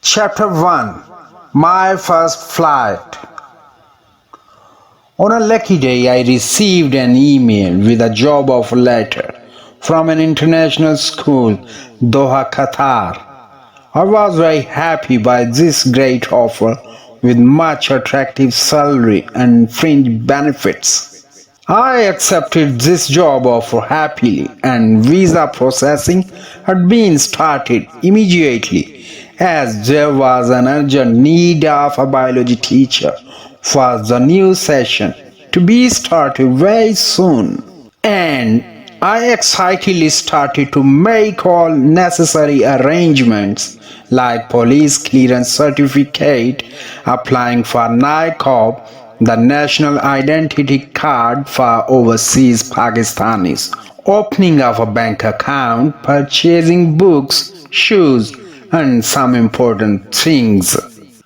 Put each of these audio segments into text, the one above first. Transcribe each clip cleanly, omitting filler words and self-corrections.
Chapter 1. My First Flight. On a lucky day, I received an email with a job offer letter from an international school, Doha, Qatar. I was very happy by this great offer with much attractive salary and fringe benefits. I accepted this job offer happily, and visa processing had been started immediately as there was an urgent need of a biology teacher for the new session to be started very soon. And I excitedly started to make all necessary arrangements like police clearance certificate, applying for NICOB, the National Identity Card for overseas Pakistanis, opening of a bank account, purchasing books, shoes, and some important things.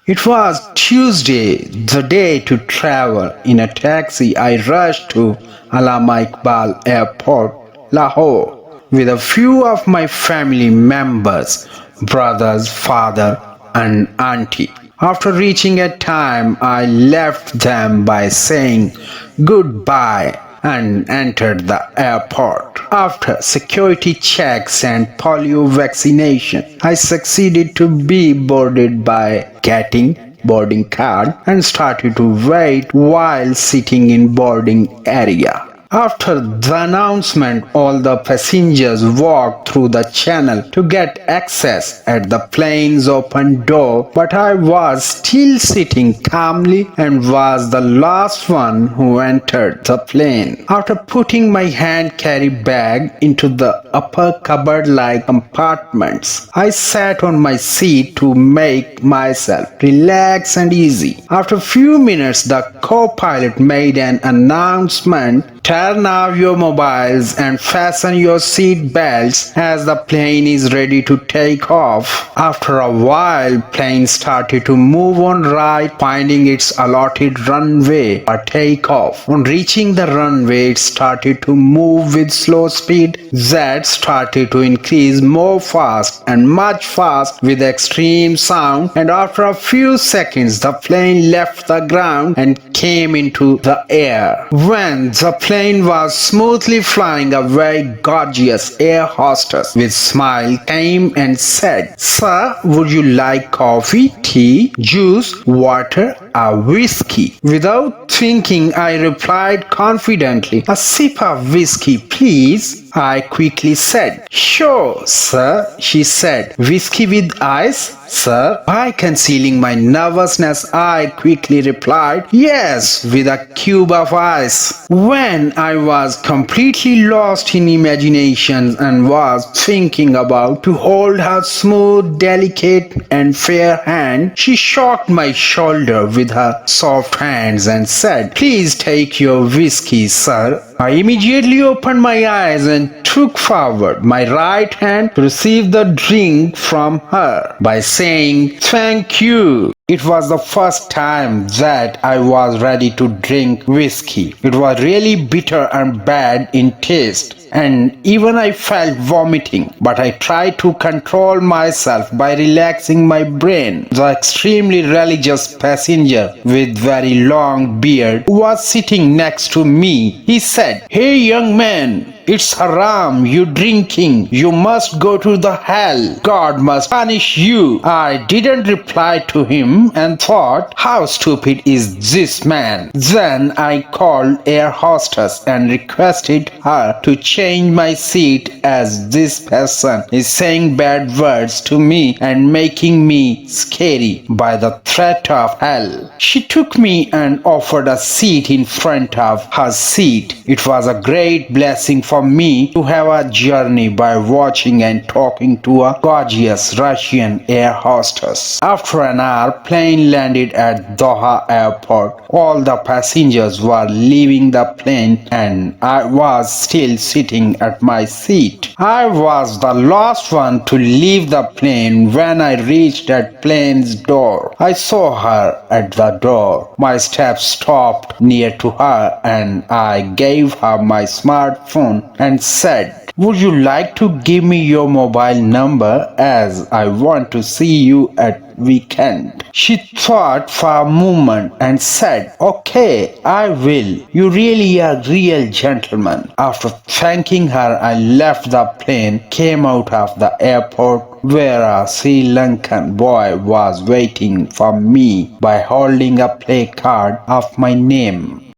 It was Tuesday, the day to travel. In a taxi, I rushed to Allama Iqbal Airport, Lahore, with a few of my family members, brothers, father, and auntie. After reaching at time, I left them by saying goodbye and entered the airport. After security checks and polio vaccination, I succeeded to be boarded by getting boarding card and started to wait while sitting in boarding area. After the announcement, all the passengers walked through the channel to get access at the plane's open door, but I was still sitting calmly and was the last one who entered the plane. After putting my hand carry bag into the upper cupboard-like compartments, I sat on my seat to make myself relaxed and easy. After a few minutes, the co-pilot made an announcement: turn off your mobiles and fasten your seat belts as the plane is ready to take off. After a while, plane started to move on right, finding its allotted runway for takeoff. On reaching the runway, it started to move with slow speed. That started to increase more fast and much fast with extreme sound, and after a few seconds, the plane left the ground and came into the air. When the plane was smoothly flying, a very gorgeous air hostess with smile came and said, "Sir, would you like coffee, tea, juice, water, or whiskey?" Without thinking, I replied confidently, "A sip of whiskey, please." I quickly said, "Sure, sir," she said. "Whiskey with ice, sir?" By concealing my nervousness, I quickly replied, "Yes, with a cube of ice." When I was completely lost in imagination and was thinking about to hold her smooth, delicate, and fair hand, she shocked my shoulder with her soft hands and said, "Please take your whiskey, sir." I immediately opened my eyes and took forward my right hand to receive the drink from her by saying, "Thank you." It was the first time that I was ready to drink whiskey. It was really bitter and bad in taste, and even I felt vomiting, but I tried to control myself by relaxing my brain. The extremely religious passenger with very long beard who was sitting next to me, he said, "Hey young man, it's haram, you drinking. You must go to the hell. God must punish you." I didn't reply to him and thought, how stupid is this man? Then I called air hostess and requested her to change my seat as this person is saying bad words to me and making me scary by the threat of hell. She took me and offered a seat in front of her seat. It was a great blessing for me to have a journey by watching and talking to a gorgeous Russian air hostess. After an hour, plane landed at Doha airport. All the passengers were leaving the plane and I was still sitting at my seat. I was the last one to leave the plane when I reached that plane's door. I saw her at the door. My steps stopped near to her and I gave her my smartphone and said, Would you like to give me your mobile number as I want to see you at weekend? She thought for a moment and said, okay, I will. You really are real gentleman. After thanking her, I left the plane, came out of the airport where a Sri Lankan boy was waiting for me by holding a placard of my name.